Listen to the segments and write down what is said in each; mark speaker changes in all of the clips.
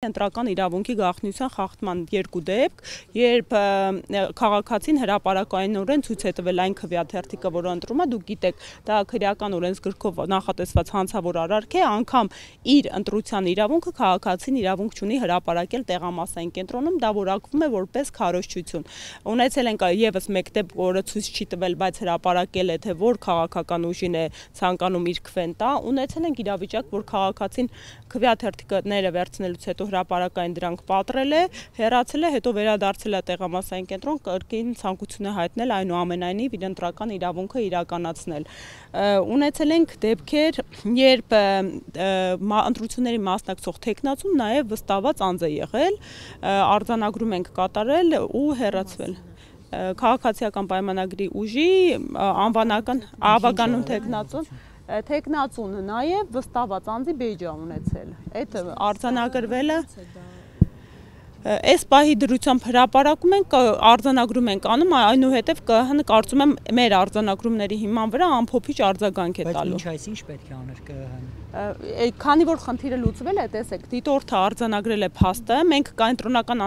Speaker 1: Ընտրական իրավունքի գաղտնիության խախտման երկու դեպք, երբ քաղաքացին հրապարակայնորեն ցույց է տվել այն քվեաթերթիկը, որը ընտրում է, դուք գիտեք, դա քրեական օրենսգրքով նախատեսված հանցավոր արարք է, անգամ իր ընտրության իրավունքը քաղաքացին իրավունք չունի հրապարակել տեղամասային կենտրոնում, դա որակվում է որպես քարոզչություն։ Ունեցել ենք եւս մեկ դեպք, որը ցույց չի տվել, բայց հրապարակել է, թե որ քաղաքական ուժին է ցանկանում իր քվեն տա, ունեցել ենք իրավիճակ, որ քաղաքացին քվեաթերթիկները վերցնելուց հետո հրապարակային դրանք պատրել է, հեռացել է, հետո վերադարձել է տեղամասային կենտրոն, կրկին ցանկություն է հայտնել այնուամենայնիվ իր ընտրական իրավունքը իրականացնել։ Ունեցել ենք դեպքեր, երբ ընտրությունների մասնակցող տեխնացուն նաև վստահված անձ է եղել, արձանագրում ենք կատարել ու հեռացվել։ Քաղաքացիական պայմանագրի ուժի անվանական ավականուն տեխնացուն նաև վստահված անձի բեյջ է ունեցել։ Այդ արձանագրվելը այս պահի դրությամբ հրապարակում ենք, արձանագրում ենք անում, այնուհետև ԿՀ-ն կարծում եմ մեր արձանագրումների հիման վրա ամփոփիչ արձագանք է տալու։
Speaker 2: Բայց ինչ պետք է աներ ԿՀ-ն։
Speaker 1: Քանի որ խնդիրը լուծվել է, տեսեք, դիտորդը արձանագրել է փաստը, մենք կենտրոնական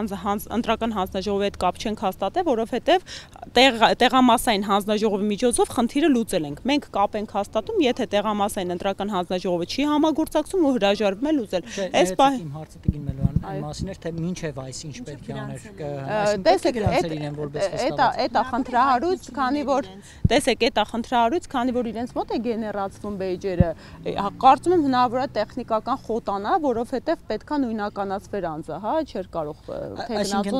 Speaker 1: ընտրական հանձնաժողովի հետ կապ չենք հաստատել, որովհետև տեղամասային հանձնաժողովի միջոցով խնդիրը լուծել ենք։ Մենք կապ ենք հաստատում, եթե տեղամասային ընտրական հանձնաժողովը չի համագործակցում ու հրաժարվում է լուծել։
Speaker 2: Այս պահի իմ հարցը տգին Մելոյան այն մասին էր, թե մինչև այս ինչ պետք է աներ ԿՀ-ն։
Speaker 1: Տեսեք, դա խնդրահարույց, քանի որ տեսեք, դա խնդրահարույց, քանի որ իրենց մոտ է գեներացվում բեյջերը, կարծում եմ հնարավոր է տեխնիկական խոտանա, որովհետև պետքա նույնականացվեր անձը, հա, չէր կարող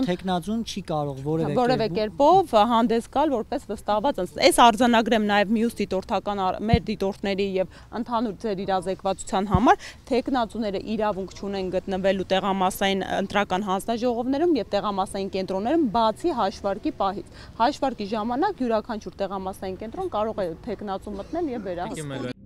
Speaker 2: տեխնացուն չի կարող
Speaker 1: որևէ կերպով հանդես գալ որպես վստահված անձ։ Այս արձանագրեմ նաև մյուս դիտորդական մեր դիտորդների եւ ընդհանուր ձեր իրազեկվածության համար, տեխնացուները իրավունք չունեն գտնվելու տեղամասային ընտրական հանձնաժողովներում եւ տեղամասային կենտրոններում բացի հաշվարկի պահից։ Հաշվարկի ժամանակ յուրաքանչյուր տեղամասային կենտրոն կարող է տեխնացու մտնել եւ վերահսկել։